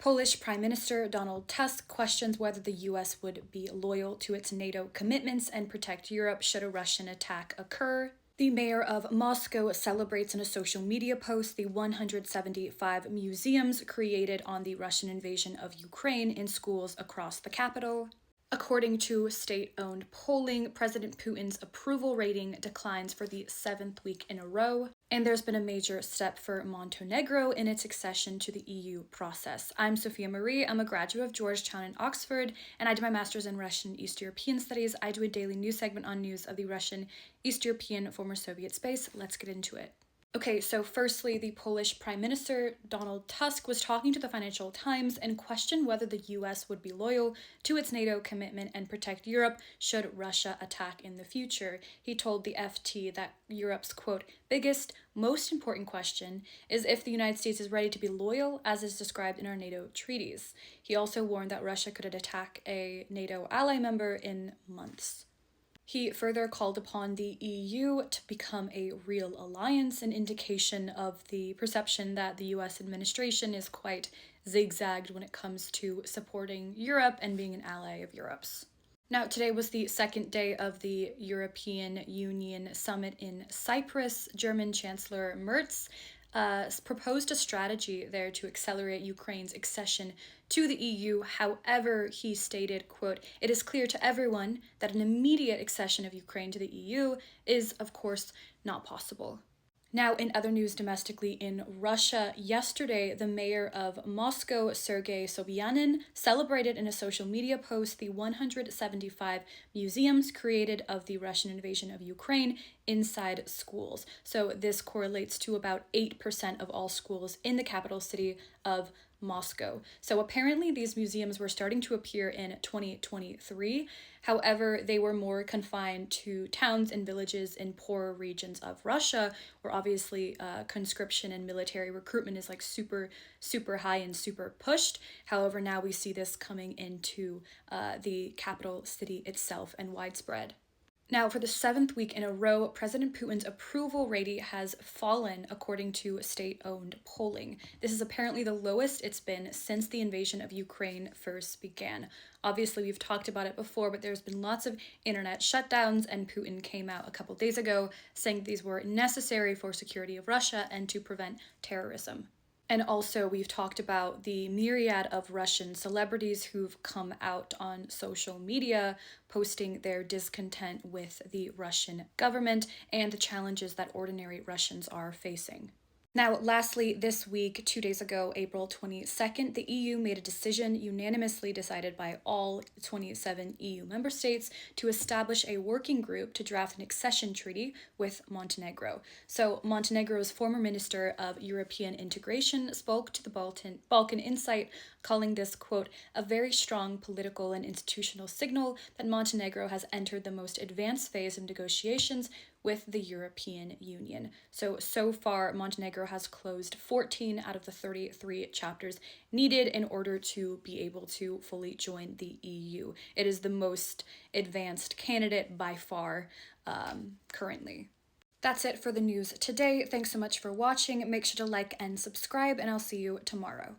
Polish Prime Minister Donald Tusk questions whether the US would be loyal to its NATO commitments and protect Europe should a Russian attack occur. The mayor of Moscow celebrates in a social media post the 175 museums created on the Russian invasion of Ukraine in schools across the capital. According to state-owned polling, President Putin's approval rating declines for the 7th week in a row, and there's been a major step for Montenegro in its accession to the EU process. I'm Sophia Marie. I'm a graduate of Georgetown and Oxford, and I did my master's in Russian and East European Studies. I do a daily news segment on news of the Russian, East European, former Soviet space. Let's get into it. Okay, so firstly, the Polish Prime Minister Donald Tusk was talking to the Financial Times and questioned whether the US would be loyal to its NATO commitment and protect Europe should Russia attack in the future. He told the FT that Europe's, quote, biggest, most important question is if the United States is ready to be loyal, as is described in our NATO treaties. He also warned that Russia could attack a NATO ally member in months. He further called upon the EU to become a real alliance, an indication of the perception that the US administration is quite zigzagged when it comes to supporting Europe and being an ally of Europe's. Now, today was the second day of the European Union summit in Cyprus. German Chancellor Merz proposed a strategy there to accelerate Ukraine's accession to the EU. However, he stated, quote, it is clear to everyone that an immediate accession of Ukraine to the EU is, of course, not possible. Now, in other news domestically in Russia, yesterday, the mayor of Moscow, Sergei Sobyanin, celebrated in a social media post the 175 museums created of the Russian invasion of Ukraine inside schools. So this correlates to about 8% of all schools in the capital city of Moscow. So apparently these museums were starting to appear in 2023. However, they were more confined to towns and villages in poorer regions of Russia, where obviously conscription and military recruitment is like super high and super pushed. However, now we see this coming into the capital city itself and widespread. Now, for the 7th week in a row, President Putin's approval rating has fallen according to state-owned polling. This is apparently the lowest it's been since the invasion of Ukraine first began. Obviously, we've talked about it before, but there's been lots of internet shutdowns, and Putin came out a couple days ago saying these were necessary for security of Russia and to prevent terrorism. And also, we've talked about the myriad of Russian celebrities who've come out on social media posting their discontent with the Russian government and the challenges that ordinary Russians are facing. Now, lastly, this week, 2 days ago, April 22nd, the EU made a decision unanimously decided by all 27 EU member states to establish a working group to draft an accession treaty with Montenegro. So Montenegro's former Minister of European Integration spoke to the Balkan Insight, calling this, quote, a very strong political and institutional signal that Montenegro has entered the most advanced phase of negotiations with the European Union. So far, Montenegro has closed 14 out of the 33 chapters needed in order to be able to fully join the EU. It is the most advanced candidate by far currently. That's it for the news today. Thanks so much for watching. Make sure to like and subscribe, and I'll see you tomorrow.